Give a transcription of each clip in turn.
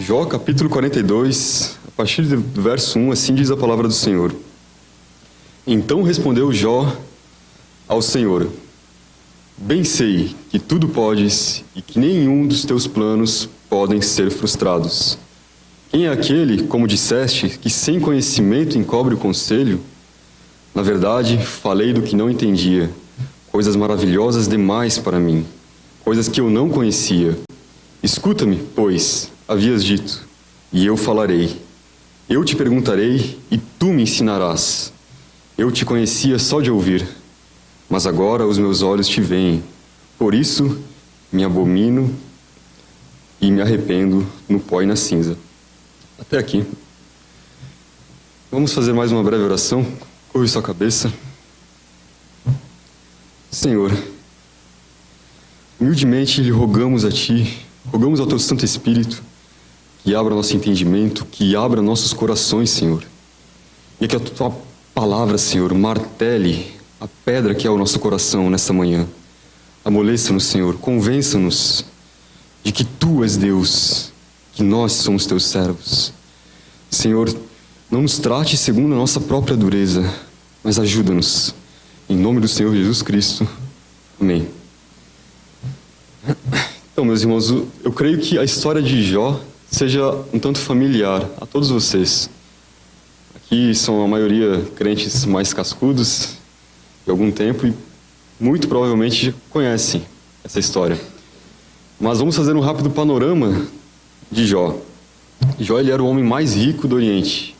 Jó, capítulo 42, a partir do verso 1, assim diz a palavra do Senhor. Então respondeu Jó ao Senhor: Bem sei que tudo podes e que nenhum dos teus planos podem ser frustrados. Quem é aquele, como disseste, que sem conhecimento encobre o conselho? Na verdade, falei do que não entendia, coisas maravilhosas demais para mim, coisas que eu não conhecia. Escuta-me, pois, havias dito, e eu falarei. Eu te perguntarei e tu me ensinarás. Eu te conhecia só de ouvir, mas agora os meus olhos te veem. Por isso me abomino e me arrependo no pó e na cinza. Até aqui. Vamos fazer mais uma breve oração. Curve sua cabeça. Senhor, humildemente lhe rogamos a Ti, rogamos ao Teu Santo Espírito, que abra nosso entendimento, que abra nossos corações, Senhor. E que a Tua palavra, Senhor, martele a pedra que é o nosso coração nesta manhã. Amoleça-nos, Senhor, convença-nos de que Tu és Deus, que nós somos Teus servos. Senhor, não nos trate segundo a nossa própria dureza, mas ajuda-nos. Em nome do Senhor Jesus Cristo. Amém. Então, meus irmãos, eu creio que a história de Jó seja um tanto familiar a todos vocês. Aqui são a maioria crentes mais cascudos de algum tempo e muito provavelmente conhecem essa história. Mas vamos fazer um rápido panorama de Jó. Jó, ele era o homem mais rico do Oriente.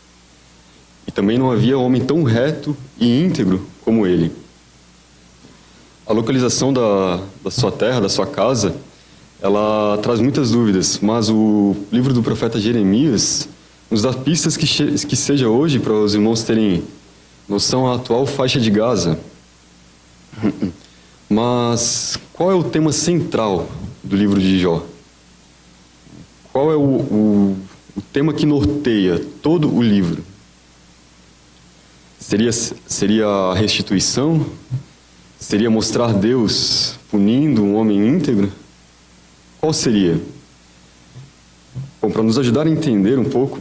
E também não havia homem tão reto e íntegro como ele. A localização da sua terra, da sua casa, ela traz muitas dúvidas, mas o livro do profeta Jeremias nos dá pistas que seja hoje, para os irmãos terem noção, a atual faixa de Gaza. Mas qual é o tema central do livro de Jó? Qual é o tema que norteia todo o livro? Seria a restituição? Seria mostrar Deus punindo um homem íntegro? Qual seria? Bom, para nos ajudar a entender um pouco,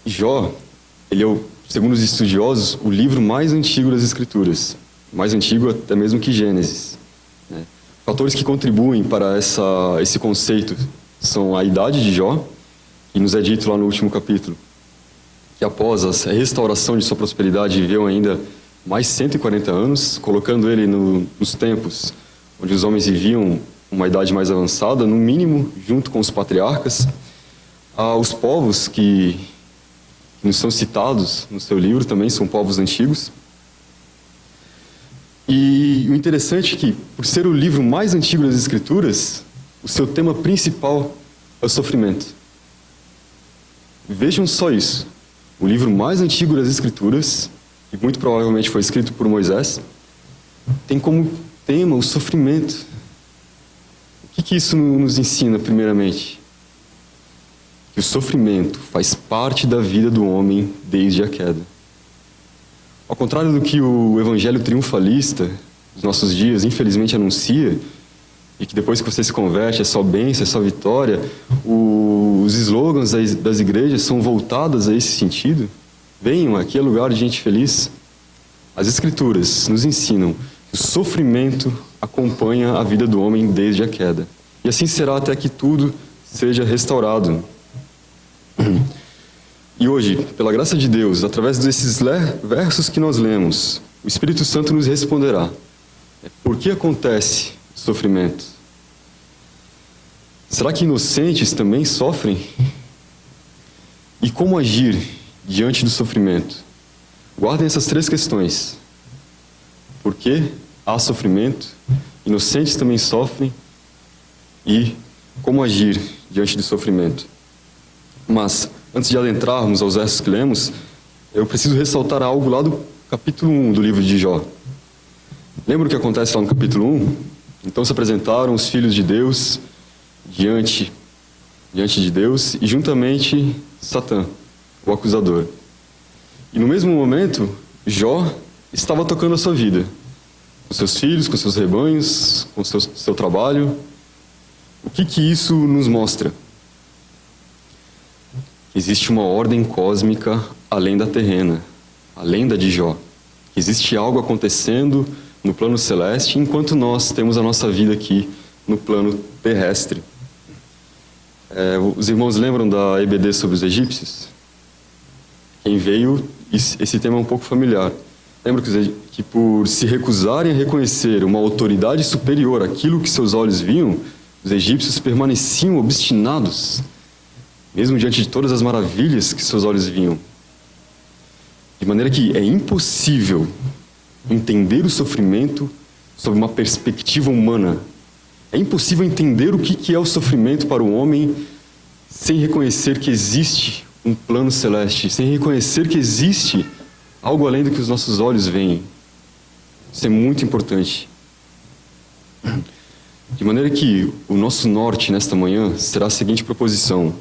Jó, ele é, segundo os estudiosos, o livro mais antigo das Escrituras. Mais antigo até mesmo que Gênesis. Fatores que contribuem para esse conceito são a idade de Jó, que nos é dito lá no último capítulo, que após a restauração de sua prosperidade viveu ainda mais 140 anos, colocando ele nos tempos onde os homens viviam uma idade mais avançada, no mínimo junto com os patriarcas. Os povos que nos são citados no seu livro também são povos antigos. E o interessante é que, por ser o livro mais antigo das Escrituras, o seu tema principal é o sofrimento. Vejam só isso. O livro mais antigo das Escrituras, que muito provavelmente foi escrito por Moisés, tem como tema o sofrimento. O que isso nos ensina, primeiramente? Que o sofrimento faz parte da vida do homem desde a queda. Ao contrário do que o evangelho triunfalista dos nossos dias, infelizmente, anuncia, e que depois que você se converte é só bênção, é só vitória, os slogans das igrejas são voltados a esse sentido. Venham, aqui é lugar de gente feliz. As Escrituras nos ensinam que o sofrimento acompanha a vida do homem desde a queda. E assim será até que tudo seja restaurado. E hoje, pela graça de Deus, através desses versos que nós lemos, o Espírito Santo nos responderá. Por que acontece o sofrimento? Será que inocentes também sofrem? E como agir diante do sofrimento? Guardem essas 3 questões. Por que há sofrimento? Inocentes também sofrem? E como agir diante do sofrimento? Mas, antes de adentrarmos aos versos que lemos, eu preciso ressaltar algo lá do capítulo 1 do livro de Jó. Lembra o que acontece lá no capítulo 1? Então se apresentaram os filhos de Deus diante de Deus e juntamente Satã, o acusador. E no mesmo momento, Jó estava tocando a sua vida, com seus filhos, com seus rebanhos, com seu trabalho. O que isso nos mostra? que existe uma ordem cósmica além da terrena, além da de Jó. Que existe algo acontecendo no plano celeste, enquanto nós temos a nossa vida aqui no plano terrestre. Os irmãos lembram da EBD sobre os egípcios? Quem veio, esse tema é um pouco familiar. Lembra que por se recusarem a reconhecer uma autoridade superior àquilo que seus olhos viam, os egípcios permaneciam obstinados, mesmo diante de todas as maravilhas que seus olhos viam. De maneira que é impossível entender o sofrimento sob uma perspectiva humana. É impossível entender o que é o sofrimento para o homem sem reconhecer que existe um plano celeste, sem reconhecer que existe algo além do que os nossos olhos veem. Isso é muito importante. De maneira que o nosso norte nesta manhã será a seguinte proposição: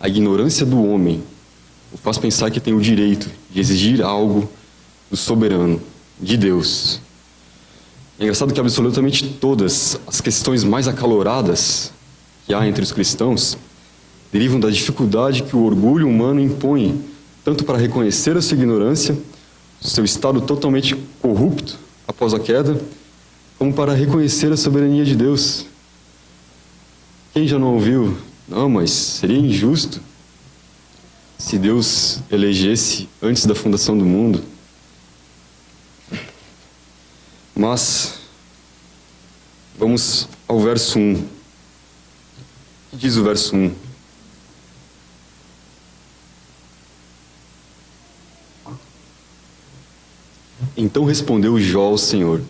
a ignorância do homem o faz pensar que tem o direito de exigir algo do soberano, de Deus. É engraçado que absolutamente todas as questões mais acaloradas que há entre os cristãos derivam da dificuldade que o orgulho humano impõe, tanto para reconhecer a sua ignorância, seu estado totalmente corrupto após a queda, como para reconhecer a soberania de Deus. Quem já não ouviu? Não, mas seria injusto se Deus elegesse antes da fundação do mundo. Mas, vamos ao verso 1. O que diz o verso 1? Então respondeu Jó ao Senhor.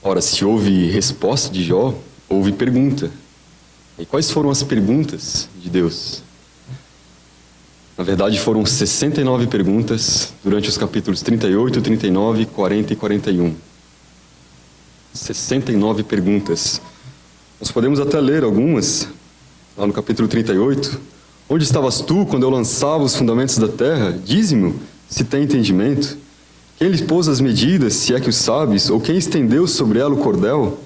Ora, se houve resposta de Jó, houve pergunta. E quais foram as perguntas de Deus? Na verdade, foram 69 perguntas durante os capítulos 38, 39, 40 e 41. 69 perguntas. Nós podemos até ler algumas, lá no capítulo 38. Onde estavas tu quando eu lançava os fundamentos da terra? Dize-me, se tem entendimento. Quem lhe pôs as medidas, se é que o sabes? Ou quem estendeu sobre ela o cordel?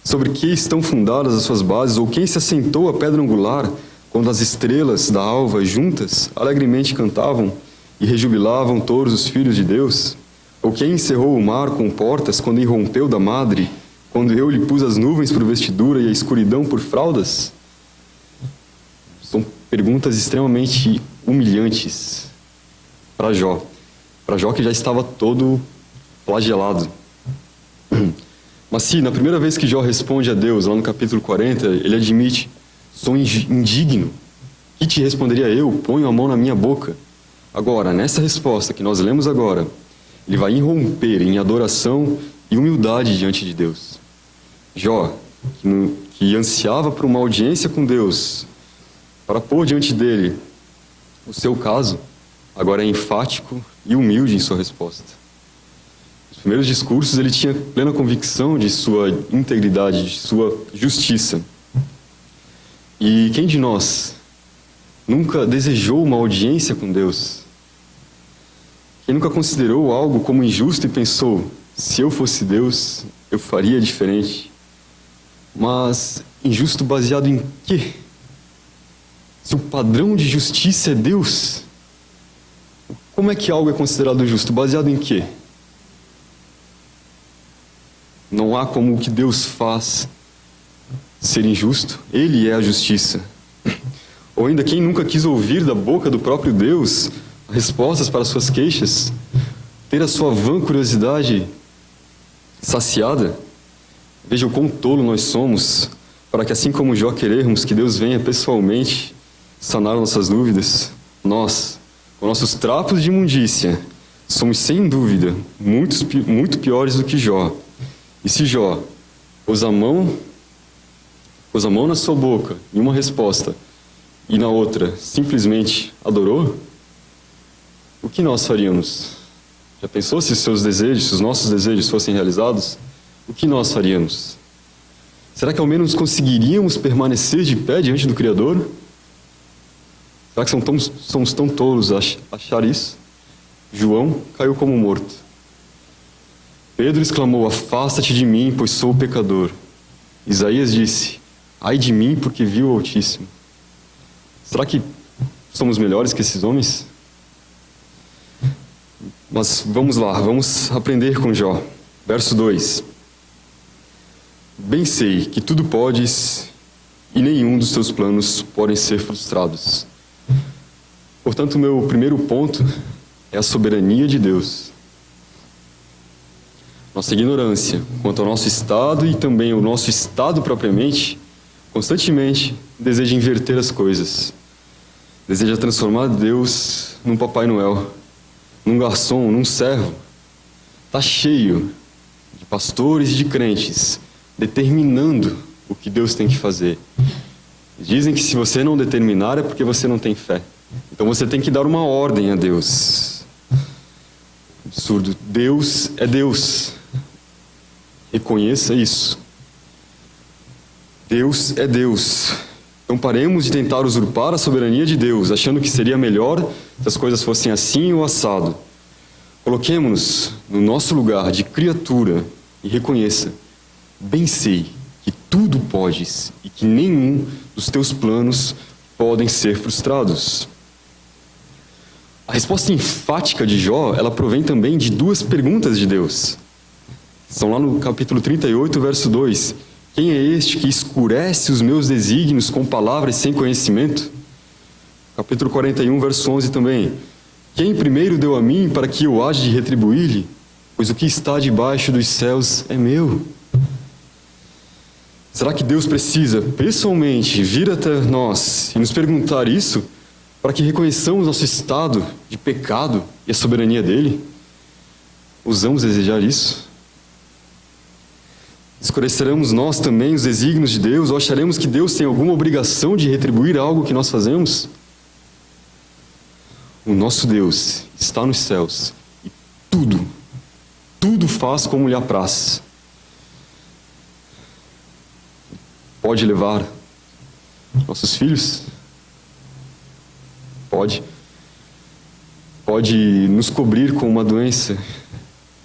Sobre que estão fundadas as suas bases? Ou quem se assentou à pedra angular, quando as estrelas da alva juntas alegremente cantavam e rejubilavam todos os filhos de Deus? Ou quem encerrou o mar com portas, quando irrompeu da madre, quando eu lhe pus as nuvens por vestidura e a escuridão por fraldas? São perguntas extremamente humilhantes para Jó. Para Jó, que já estava todo flagelado. Mas se na primeira vez que Jó responde a Deus, lá no capítulo 40, ele admite: sou indigno. Que te responderia eu? Ponho a mão na minha boca. Agora, nessa resposta que nós lemos agora, ele vai irromper em adoração e humildade diante de Deus. Jó, que ansiava por uma audiência com Deus, para pôr diante dele o seu caso, agora é enfático e humilde em sua resposta. Nos primeiros discursos ele tinha plena convicção de sua integridade, de sua justiça. E quem de nós nunca desejou uma audiência com Deus? Quem nunca considerou algo como injusto e pensou: se eu fosse Deus, eu faria diferente? Mas injusto baseado em quê? Se o padrão de justiça é Deus, como é que algo é considerado justo? Baseado em quê? Não há como o que Deus faz ser injusto. Ele é a justiça. Ou ainda, quem nunca quis ouvir da boca do próprio Deus respostas para suas queixas? Ter a sua vã curiosidade saciada? Veja o quão tolo nós somos, para que assim como Jó querermos que Deus venha pessoalmente sanar nossas dúvidas, nós, com nossos trapos de imundícia, somos sem dúvida muito piores do que Jó. E se Jó pôs a mão na sua boca em uma resposta e na outra simplesmente adorou, o que nós faríamos? Já pensou se seus desejos, se os nossos desejos fossem realizados? O que nós faríamos? Será que ao menos conseguiríamos permanecer de pé diante do Criador? Será que somos tão tolos a achar isso? João caiu como morto. Pedro exclamou: afasta-te de mim, pois sou pecador. Isaías disse: ai de mim, porque vi o Altíssimo. Será que somos melhores que esses homens? Mas vamos lá, vamos aprender com Jó. Verso 2. Bem sei que tudo podes e nenhum dos teus planos podem ser frustrados. Portanto, o meu primeiro ponto é a soberania de Deus. Nossa ignorância quanto ao nosso estado e também o nosso estado propriamente, constantemente deseja inverter as coisas. Deseja transformar Deus num Papai Noel, num garçom, num servo. Está cheio de pastores e de crentes determinando o que Deus tem que fazer. Dizem que se você não determinar é porque você não tem fé. Então você tem que dar uma ordem a Deus. Absurdo. Deus é Deus. Reconheça isso. Deus é Deus. Então paremos de tentar usurpar a soberania de Deus, achando que seria melhor se as coisas fossem assim ou assado. Coloquemo-nos no nosso lugar de criatura e reconheça: bem sei que tudo podes e que nenhum dos teus planos podem ser frustrados. A resposta enfática de Jó, ela provém também de duas perguntas de Deus. São lá no capítulo 38, verso 2. Quem é este que escurece os meus desígnios com palavras sem conhecimento? Capítulo 41, verso 11 também. Quem primeiro deu a mim para que eu haja de retribuir-lhe? Pois o que está debaixo dos céus é meu. Será que Deus precisa pessoalmente vir até nós e nos perguntar isso para que reconheçamos nosso estado de pecado e a soberania dele? Ousamos desejar isso? Escureceremos nós também os desígnios de Deus ou acharemos que Deus tem alguma obrigação de retribuir algo que nós fazemos? O nosso Deus está nos céus e tudo faz como lhe apraz. Pode levar nossos filhos? Pode. Pode nos cobrir com uma doença,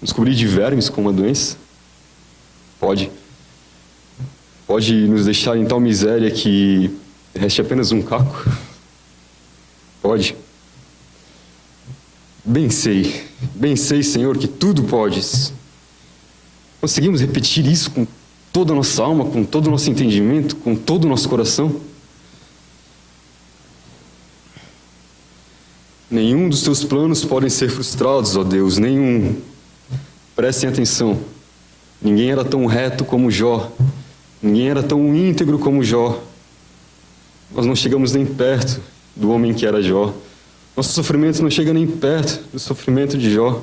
nos cobrir de vermes com uma doença? Pode. Pode nos deixar em tal miséria que reste apenas um caco? Pode. Bem sei, Senhor, que tudo podes. Conseguimos repetir isso com toda a nossa alma, com todo o nosso entendimento, com todo o nosso coração? Nenhum dos teus planos podem ser frustrados, ó Deus, nenhum. Prestem atenção. Ninguém era tão reto como Jó. Ninguém era tão íntegro como Jó. Nós não chegamos nem perto do homem que era Jó. Nosso sofrimento não chega nem perto do sofrimento de Jó.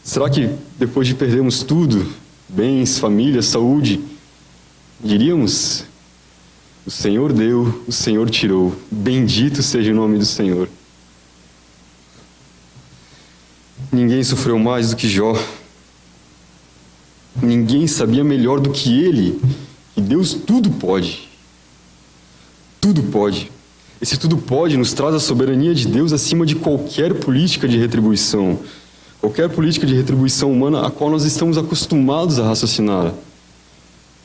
Será que depois de perdermos tudo, bens, família, saúde, diríamos: o Senhor deu, o Senhor tirou, bendito seja o nome do Senhor? Ninguém sofreu mais do que Jó. Ninguém sabia melhor do que ele que Deus tudo pode. Tudo pode. Esse tudo pode nos traz a soberania de Deus acima de qualquer política de retribuição. Qualquer política de retribuição humana a qual nós estamos acostumados a raciocinar.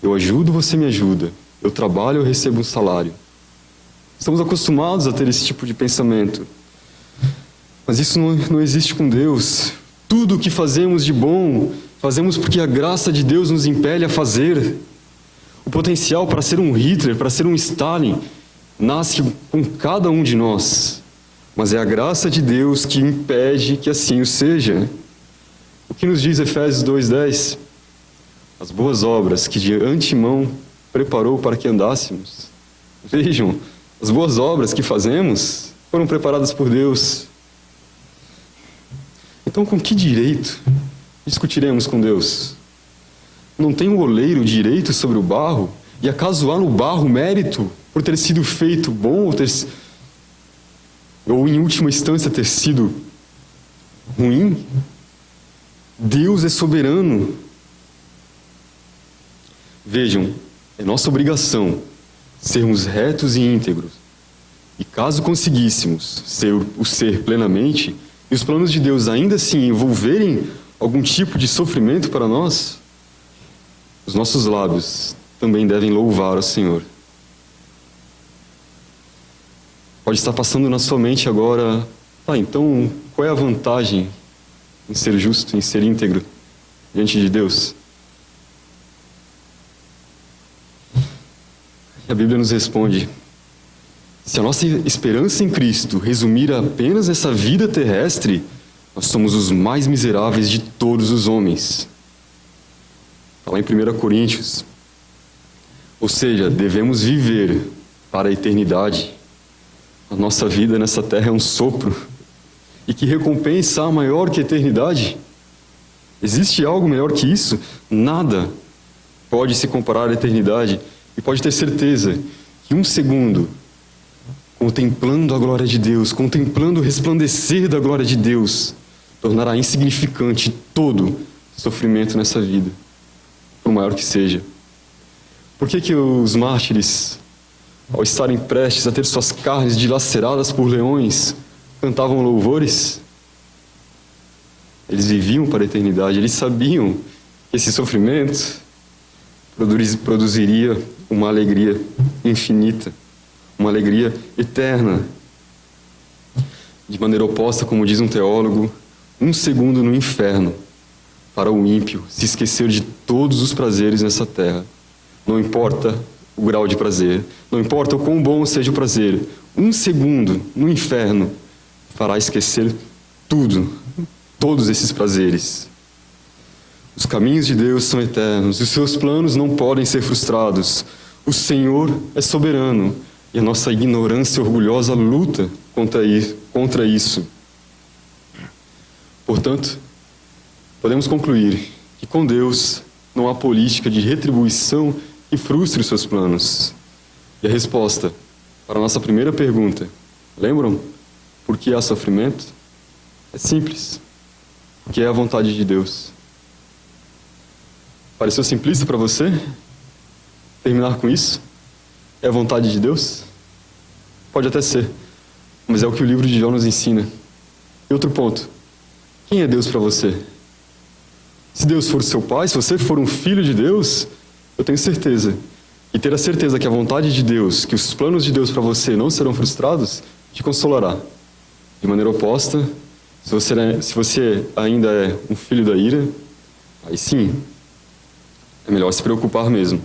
Eu ajudo, você me ajuda. Eu trabalho, eu recebo um salário. Estamos acostumados a ter esse tipo de pensamento. Mas isso não existe com Deus. Tudo o que fazemos de bom, fazemos porque a graça de Deus nos impele a fazer. O potencial para ser um Hitler, para ser um Stalin, nasce com cada um de nós. Mas é a graça de Deus que impede que assim o seja. O que nos diz Efésios 2:10? As boas obras que de antemão preparou para que andássemos. Vejam, as boas obras que fazemos foram preparadas por Deus. Então, com que direito discutiremos com Deus? Não tem o oleiro direito sobre o barro? E acaso há no barro mérito por ter sido feito bom ou em última instância ter sido ruim? Deus é soberano. Vejam, é nossa obrigação sermos retos e íntegros. E caso conseguíssemos ser plenamente, e os planos de Deus ainda assim envolverem algum tipo de sofrimento para nós, os nossos lábios também devem louvar ao Senhor. Pode estar passando na sua mente agora, então qual é a vantagem em ser justo, em ser íntegro diante de Deus? E a Bíblia nos responde: se a nossa esperança em Cristo resumir apenas essa vida terrestre, nós somos os mais miseráveis de todos os homens. Está lá em 1 Coríntios. Ou seja, devemos viver para a eternidade. A nossa vida nessa terra é um sopro. E que recompensa há maior que a eternidade? Existe algo melhor que isso? Nada pode se comparar à eternidade. E pode ter certeza que um segundo, contemplando a glória de Deus, contemplando o resplandecer da glória de Deus, tornará insignificante todo sofrimento nessa vida, por maior que seja. Por que os mártires, ao estarem prestes a ter suas carnes dilaceradas por leões, cantavam louvores? Eles viviam para a eternidade, eles sabiam que esse sofrimento produziria uma alegria infinita, uma alegria eterna. De maneira oposta, como diz um teólogo, um segundo no inferno para o ímpio se esquecer de todos os prazeres nessa terra. Não importa o grau de prazer, não importa o quão bom seja o prazer, um segundo no inferno fará esquecer tudo, todos esses prazeres. Os caminhos de Deus são eternos, os seus planos não podem ser frustrados. O Senhor é soberano e a nossa ignorância orgulhosa luta contra isso. Portanto, podemos concluir que com Deus não há política de retribuição que frustre os seus planos. E a resposta para a nossa primeira pergunta, lembram? Por que há sofrimento? É simples. Porque é a vontade de Deus. Pareceu simplista para você? Terminar com isso? É a vontade de Deus? Pode até ser, mas é o que o livro de Jó nos ensina. E outro ponto, quem é Deus para você? Se Deus for seu pai, se você for um filho de Deus, eu tenho certeza, e ter a certeza que a vontade de Deus, que os planos de Deus para você não serão frustrados, te consolará. De maneira oposta, se você ainda é um filho da ira, aí sim, é melhor se preocupar mesmo.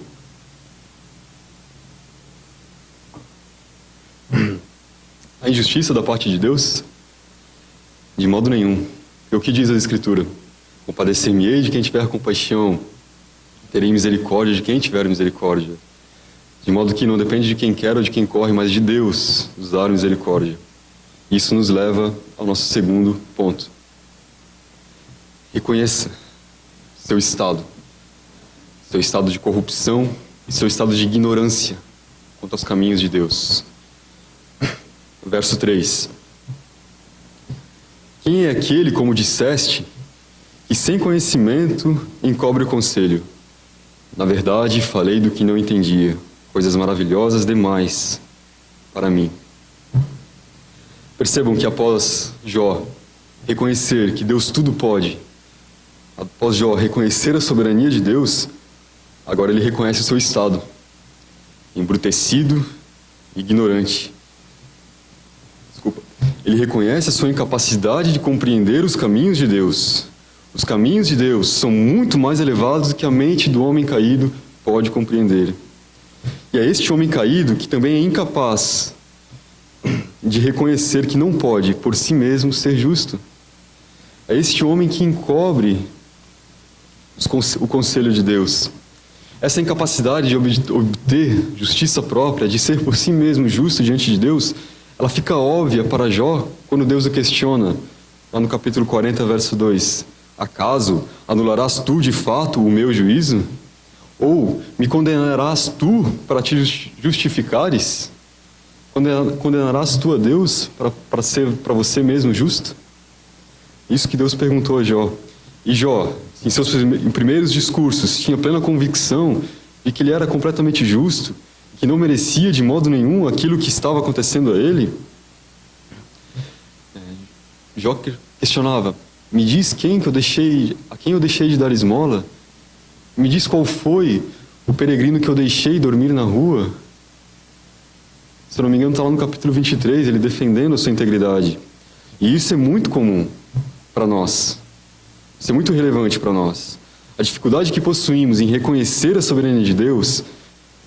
A injustiça da parte de Deus? De modo nenhum. E o que diz a Escritura? Compadecer-me-ei de quem tiver compaixão, terei misericórdia de quem tiver misericórdia. De modo que não depende de quem quer ou de quem corre, mas de Deus nos dar misericórdia. Isso nos leva ao nosso segundo ponto. Reconheça seu estado de corrupção e seu estado de ignorância quanto aos caminhos de Deus. Verso 3. Quem é aquele, como disseste, que sem conhecimento encobre o conselho? Na verdade, falei do que não entendia, coisas maravilhosas demais para mim. Percebam que após Jó reconhecer que Deus tudo pode, após Jó reconhecer a soberania de Deus, agora ele reconhece o seu estado, embrutecido e ignorante. Ele reconhece a sua incapacidade de compreender os caminhos de Deus. Os caminhos de Deus são muito mais elevados do que a mente do homem caído pode compreender. E é este homem caído que também é incapaz de reconhecer que não pode, por si mesmo, ser justo. É este homem que encobre o conselho de Deus. Essa incapacidade de obter justiça própria, de ser por si mesmo justo diante de Deus, ela fica óbvia para Jó quando Deus o questiona, lá no capítulo 40, verso 2. Acaso anularás tu de fato o meu juízo? Ou me condenarás tu para te justificares? Condenarás tu a Deus para ser para você mesmo justo? Isso que Deus perguntou a Jó. E Jó, em seus primeiros discursos, tinha plena convicção de que ele era completamente justo, que não merecia de modo nenhum aquilo que estava acontecendo a ele. Jó questionava: me diz a quem eu deixei de dar esmola? Me diz qual foi o peregrino que eu deixei dormir na rua? Se eu não me engano, está lá no capítulo 23, ele defendendo a sua integridade. E isso é muito comum para nós. Isso é muito relevante para nós. A dificuldade que possuímos em reconhecer a soberania de Deus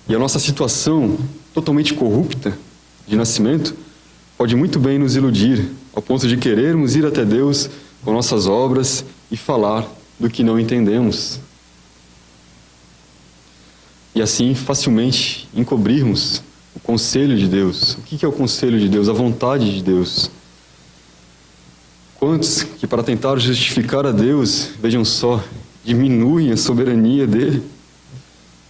e a nossa situação totalmente corrupta de nascimento pode muito bem nos iludir, ao ponto de querermos ir até Deus com nossas obras e falar do que não entendemos. E assim facilmente encobrirmos o conselho de Deus. O que é o conselho de Deus? A vontade de Deus. Quantos que para tentar justificar a Deus, vejam só, diminuem a soberania dele?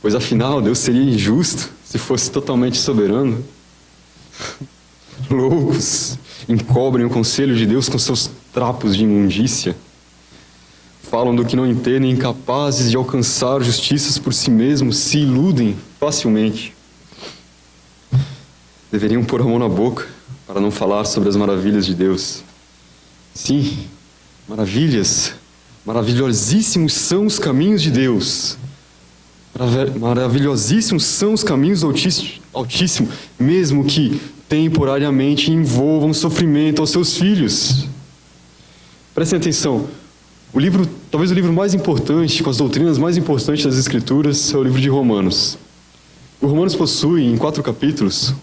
Pois afinal Deus seria injusto se fosse totalmente soberano. Loucos, encobrem o conselho de Deus com seus trapos de imundícia. Falam do que não entendem, incapazes de alcançar justiças por si mesmos, se iludem facilmente. Deveriam pôr a mão na boca para não falar sobre as maravilhas de Deus. Sim, maravilhas, maravilhosíssimos são os caminhos de Deus. Maravilhosíssimos são os caminhos do Altíssimo, mesmo que temporariamente envolvam sofrimento aos seus filhos. Prestem atenção, talvez o livro mais importante, com as doutrinas mais importantes das Escrituras, é o livro de Romanos. O Romanos possui, em 4 capítulos,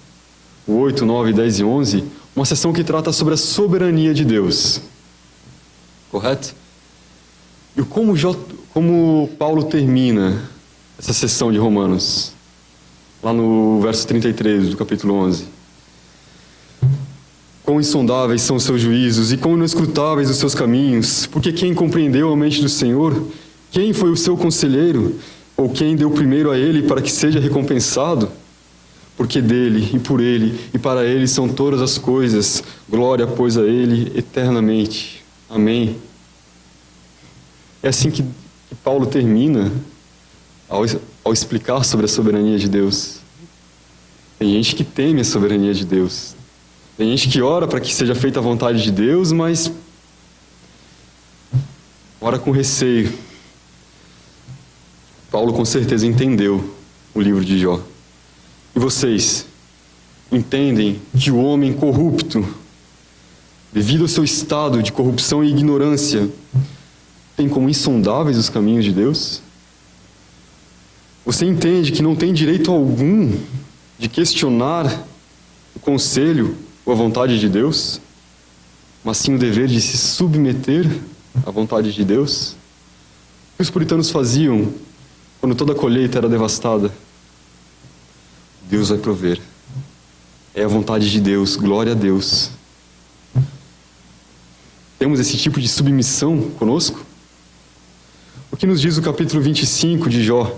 o 8, 9, 10 e 11, uma seção que trata sobre a soberania de Deus. Correto? E como Paulo termina essa seção de Romanos? Lá no verso 33 do capítulo 11. Quão insondáveis são os seus juízos e quão inescrutáveis os seus caminhos, porque quem compreendeu a mente do Senhor? Quem foi o seu conselheiro? Ou quem deu primeiro a ele para que seja recompensado? Porque dele, e por ele, e para ele são todas as coisas. Glória, pois, a ele eternamente. Amém. É assim que Paulo termina ao explicar sobre a soberania de Deus. Tem gente que teme a soberania de Deus. Tem gente que ora para que seja feita a vontade de Deus, mas ora com receio. Paulo com certeza entendeu o livro de Jó. E vocês entendem que o homem corrupto, devido ao seu estado de corrupção e ignorância, tem como insondáveis os caminhos de Deus? Você entende que não tem direito algum de questionar o conselho ou a vontade de Deus, mas sim o dever de se submeter à vontade de Deus? O que os puritanos faziam quando toda a colheita era devastada? Deus vai prover. É a vontade de Deus, glória a Deus. Temos esse tipo de submissão conosco? O que nos diz o capítulo 25 de Jó?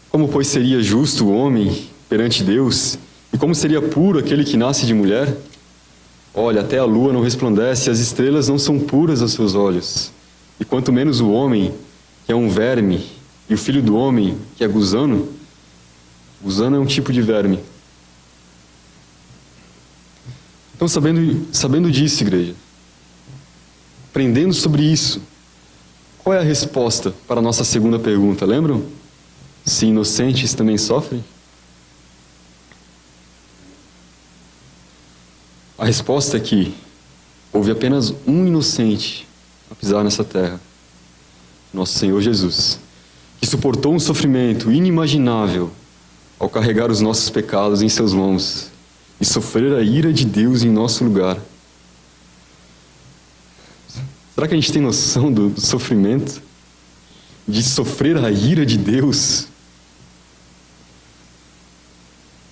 Como, pois, seria justo o homem perante Deus? E como seria puro aquele que nasce de mulher? Olha, até a lua não resplandece, as estrelas não são puras aos seus olhos. E quanto menos o homem, que é um verme, e o filho do homem, que é gusano. Gusano é um tipo de verme. Então, sabendo disso, igreja, aprendendo sobre isso, qual é a resposta para a nossa segunda pergunta? Lembram? Se inocentes também sofrem? A resposta é que houve apenas um inocente a pisar nessa terra, nosso Senhor Jesus, que suportou um sofrimento inimaginável ao carregar os nossos pecados em seus lombos e sofrer a ira de Deus em nosso lugar. Será que a gente tem noção do sofrimento? De sofrer a ira de Deus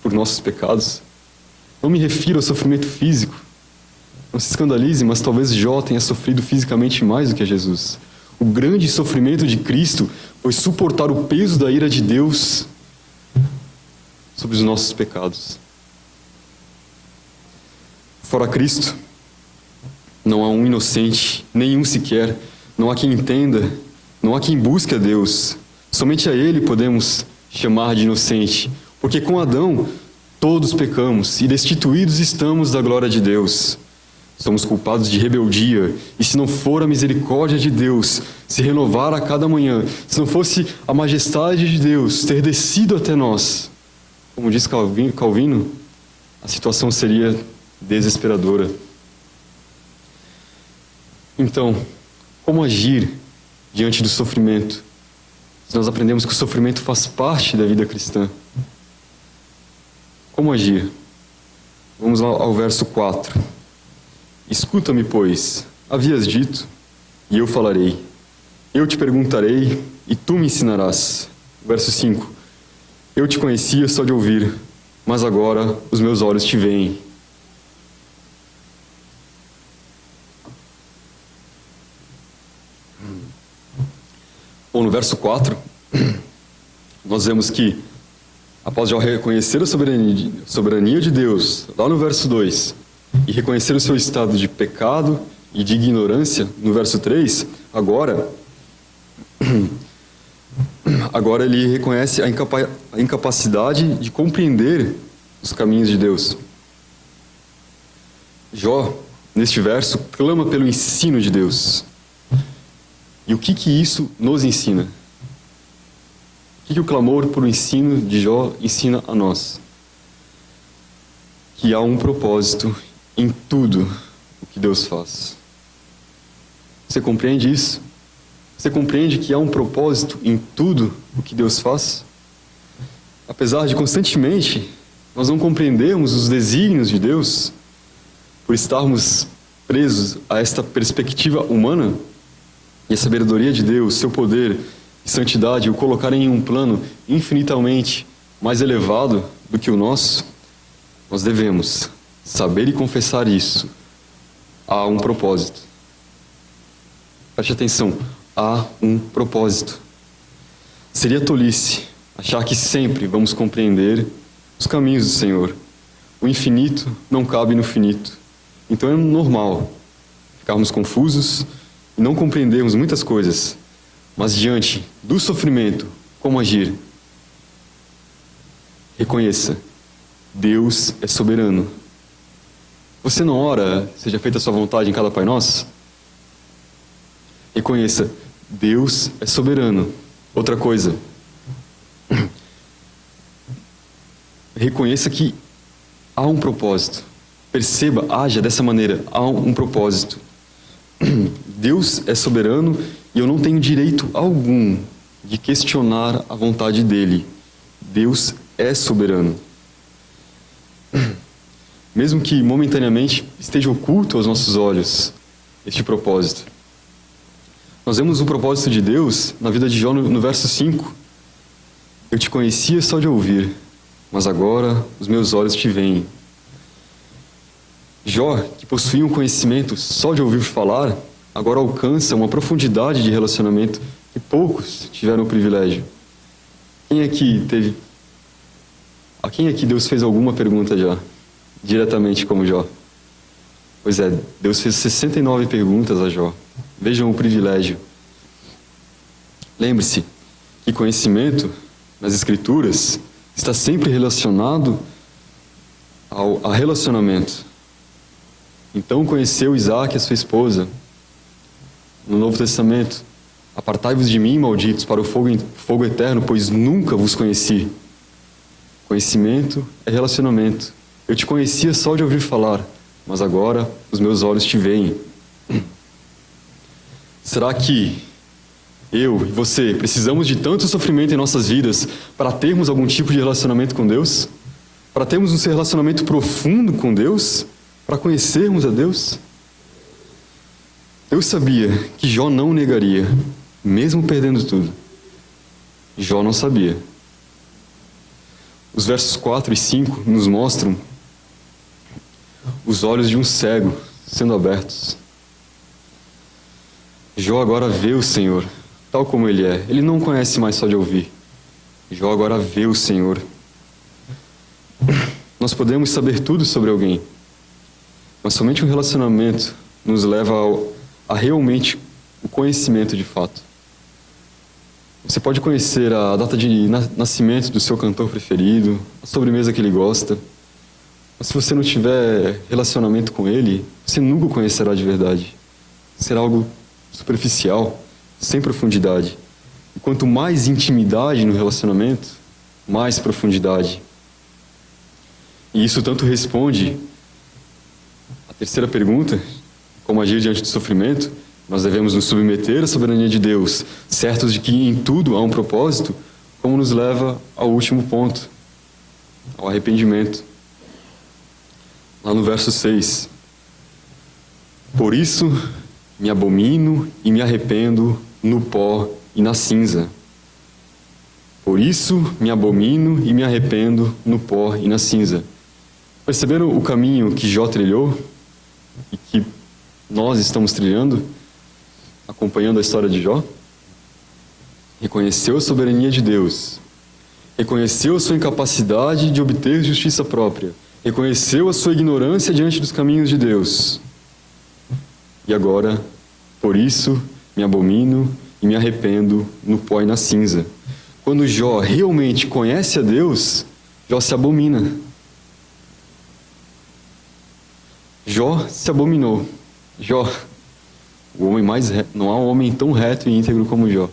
por nossos pecados? Não me refiro ao sofrimento físico. Não se escandalize, mas talvez Jó tenha sofrido fisicamente mais do que Jesus. O grande sofrimento de Cristo foi suportar o peso da ira de Deus sobre os nossos pecados. Fora Cristo, não há um inocente, nenhum sequer. Não há quem entenda, não há quem busque a Deus. Somente a Ele podemos chamar de inocente, porque com Adão todos pecamos e destituídos estamos da glória de Deus. Somos culpados de rebeldia, e se não for a misericórdia de Deus se renovar a cada manhã, se não fosse a majestade de Deus ter descido até nós, Como diz Calvino, a situação seria desesperadora. Então, como agir diante do sofrimento? Nós aprendemos que o sofrimento faz parte da vida cristã. Como agir? Vamos ao verso 4. Escuta-me, pois, havias dito, e eu falarei. Eu te perguntarei, e tu me ensinarás. Verso 5. Eu te conhecia só de ouvir, mas agora os meus olhos te veem. Bom, no verso 4, nós vemos que, após já reconhecer a soberania de Deus, lá no verso 2, e reconhecer o seu estado de pecado e de ignorância, no verso 3, agora ele reconhece a incapacidade de compreender os caminhos de Deus. Jó, neste verso, clama pelo ensino de Deus. E o que isso nos ensina? O que o clamor por o ensino de Jó ensina a nós? Que há um propósito em tudo o que Deus faz. Você compreende isso? Você compreende que há um propósito em tudo o que Deus faz? Apesar de constantemente nós não compreendermos os desígnios de Deus, por estarmos presos a esta perspectiva humana, e a sabedoria de Deus, seu poder e santidade o colocarem em um plano infinitamente mais elevado do que o nosso, nós devemos saber e confessar isso. Há um propósito. Preste atenção, há um propósito. Seria tolice achar que sempre vamos compreender os caminhos do Senhor. O infinito não cabe no finito. Então é normal ficarmos confusos e não compreendermos muitas coisas. Mas diante do sofrimento, como agir? Reconheça, Deus é soberano. Você não ora, seja feita a sua vontade em cada Pai Nosso? Reconheça, Deus é soberano. Outra coisa, reconheça que há um propósito. Perceba, haja dessa maneira, há um propósito. Deus é soberano e eu não tenho direito algum de questionar a vontade dele. Deus é soberano. Mesmo que momentaneamente esteja oculto aos nossos olhos este propósito. Nós vemos o propósito de Deus na vida de Jó no verso 5. Eu te conhecia só de ouvir, mas agora os meus olhos te veem. Jó, que possuía um conhecimento só de ouvir falar, agora alcança uma profundidade de relacionamento que poucos tiveram o privilégio. A quem aqui Deus fez alguma pergunta já? Diretamente como Jó? Pois é, Deus fez 69 perguntas a Jó. Vejam o privilégio. Lembre-se que conhecimento nas Escrituras está sempre relacionado a relacionamento. Então conheceu Isaac, a sua esposa. No Novo Testamento, apartai-vos de mim, malditos, para o fogo eterno, pois nunca vos conheci. Conhecimento é relacionamento. Eu te conhecia só de ouvir falar, mas agora os meus olhos te veem. Será que eu e você precisamos de tanto sofrimento em nossas vidas para termos algum tipo de relacionamento com Deus? Para termos um relacionamento profundo com Deus? Para conhecermos a Deus? Eu sabia que Jó não negaria, mesmo perdendo tudo. Jó não sabia. Os versos 4 e 5 nos mostram os olhos de um cego sendo abertos. Jó agora vê o Senhor, tal como Ele é. Ele não conhece mais só de ouvir. Jó agora vê o Senhor. Nós podemos saber tudo sobre alguém, mas somente um relacionamento nos leva a realmente o conhecimento de fato. Você pode conhecer a data de nascimento do seu cantor preferido, a sobremesa que ele gosta, mas se você não tiver relacionamento com ele, você nunca o conhecerá de verdade. Será algo superficial, sem profundidade. E quanto mais intimidade no relacionamento, mais profundidade. E isso tanto responde à terceira pergunta, como agir diante do sofrimento. Nós devemos nos submeter à soberania de Deus, certos de que em tudo há um propósito, como nos leva ao último ponto, ao arrependimento. Lá no verso 6. Por isso me abomino e me arrependo no pó e na cinza. Por isso me abomino e me arrependo no pó e na cinza. Perceberam o caminho que Jó trilhou e que nós estamos trilhando, acompanhando a história de Jó? Reconheceu a soberania de Deus, reconheceu a sua incapacidade de obter justiça própria, reconheceu a sua ignorância diante dos caminhos de Deus. E agora, por isso me abomino e me arrependo no pó e na cinza. Quando Jó realmente conhece a Deus, Jó se abomina. Jó se abominou. Jó, o homem mais reto, não há um homem tão reto e íntegro como Jó.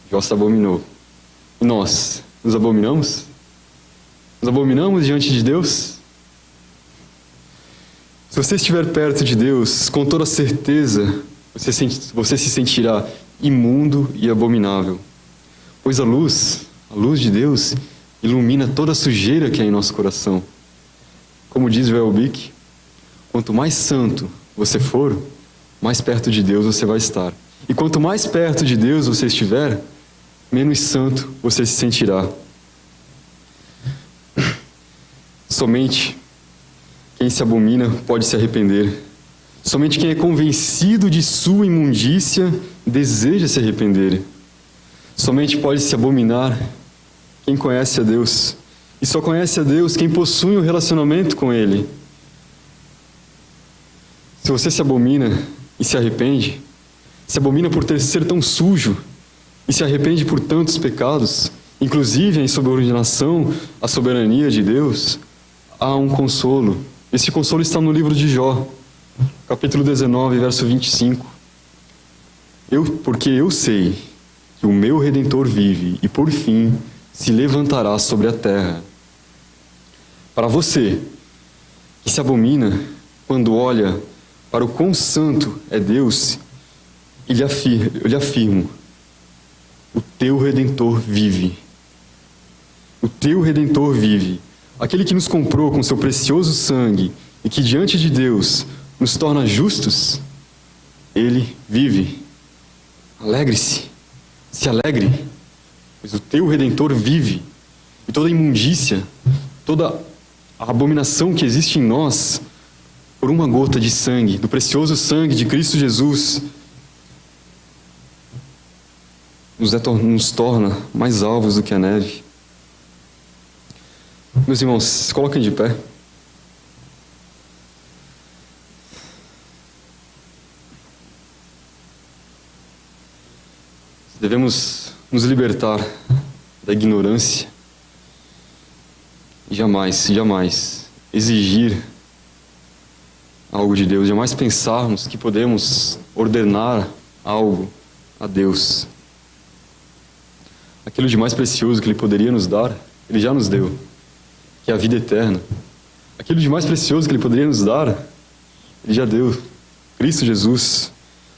Jó se abominou. E nós, nos abominamos? Nos abominamos diante de Deus? Se você estiver perto de Deus, com toda certeza, você se sentirá imundo e abominável. Pois a luz de Deus, ilumina toda a sujeira que há em nosso coração. Como diz Joel Bick, quanto mais santo você for, mais perto de Deus você vai estar. E quanto mais perto de Deus você estiver, menos santo você se sentirá. Somente quem se abomina pode se arrepender. Somente quem é convencido de sua imundícia deseja se arrepender. Somente pode se abominar quem conhece a Deus. E só conhece a Deus quem possui um relacionamento com Ele. Se você se abomina e se arrepende, se abomina por ser tão sujo e se arrepende por tantos pecados, inclusive em subordinação à soberania de Deus, há um consolo. Esse consolo está no livro de Jó, capítulo 19, verso 25. Porque eu sei que o meu Redentor vive e por fim se levantará sobre a terra. Para você que se abomina quando olha para o quão santo é Deus, eu lhe afirmo, o teu Redentor vive. O teu Redentor vive. Aquele que nos comprou com seu precioso sangue e que diante de Deus nos torna justos, ele vive. Alegre-se, se alegre, pois o teu Redentor vive. E toda a imundícia, toda a abominação que existe em nós, por uma gota de sangue, do precioso sangue de Cristo Jesus, nos torna mais alvos do que a neve. Meus irmãos, se coloquem de pé. Devemos nos libertar da ignorância e jamais exigir algo de Deus, jamais pensarmos que podemos ordenar algo a Deus. Aquilo de mais precioso que Ele poderia nos dar, Ele já nos deu, que é a vida eterna. Aquilo de mais precioso que Ele poderia nos dar, Ele já deu. Cristo Jesus.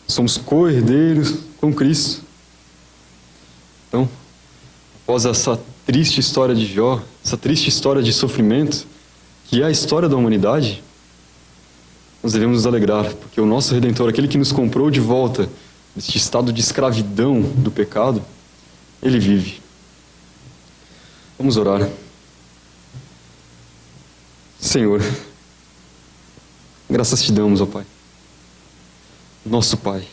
Somos co-herdeiros com Cristo. Então, após essa triste história de Jó, essa triste história de sofrimento, que é a história da humanidade, nós devemos nos alegrar, porque o nosso Redentor, aquele que nos comprou de volta deste estado de escravidão do pecado, Ele vive. Vamos orar. Senhor, graças te damos, ó Pai. Nosso Pai.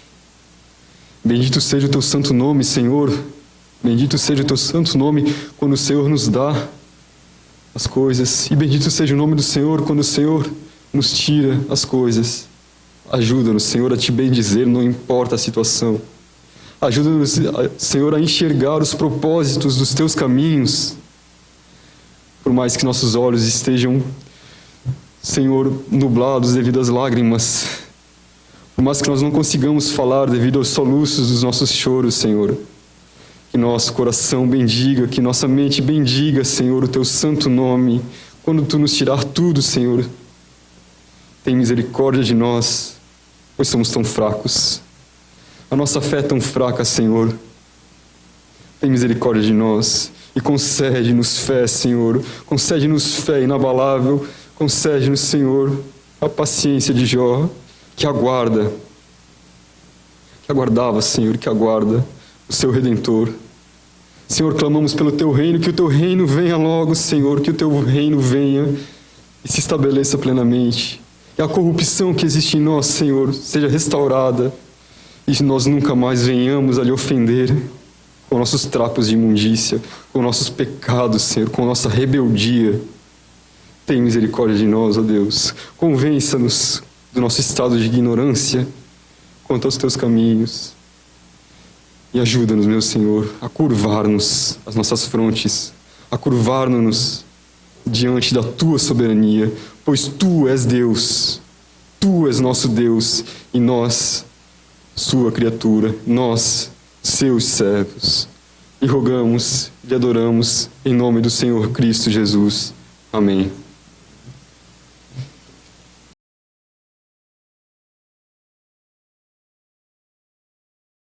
Bendito seja o teu santo nome, Senhor. Bendito seja o teu santo nome quando o Senhor nos dá as coisas. E bendito seja o nome do Senhor quando o Senhor nos tira as coisas. Ajuda-nos, Senhor, a te bendizer, não importa a situação. Ajuda-nos, Senhor, a enxergar os propósitos dos teus caminhos. Por mais que nossos olhos estejam, Senhor, nublados devido às lágrimas. Por mais que nós não consigamos falar devido aos soluços dos nossos choros, Senhor. Que nosso coração bendiga, que nossa mente bendiga, Senhor, o teu santo nome, quando tu nos tirar tudo, Senhor. Tem misericórdia de nós, pois somos tão fracos. A nossa fé é tão fraca, Senhor. Tem misericórdia de nós e concede-nos fé, Senhor. Concede-nos fé inabalável. Concede-nos, Senhor, a paciência de Jó, que aguardava, Senhor, que aguarda o seu Redentor. Senhor, clamamos pelo Teu reino, que o Teu reino venha logo, Senhor, que o Teu reino venha e se estabeleça plenamente. Que a corrupção que existe em nós, Senhor, seja restaurada e nós nunca mais venhamos a lhe ofender com nossos trapos de imundícia, com nossos pecados, Senhor, com nossa rebeldia. Tem misericórdia de nós, ó Deus. Convença-nos do nosso estado de ignorância quanto aos Teus caminhos. E ajuda-nos, meu Senhor, a curvar-nos as nossas frontes, a curvar-nos diante da Tua soberania, pois Tu és Deus, Tu és nosso Deus, e nós, Sua criatura, nós, Seus servos. E rogamos e adoramos em nome do Senhor Cristo Jesus. Amém.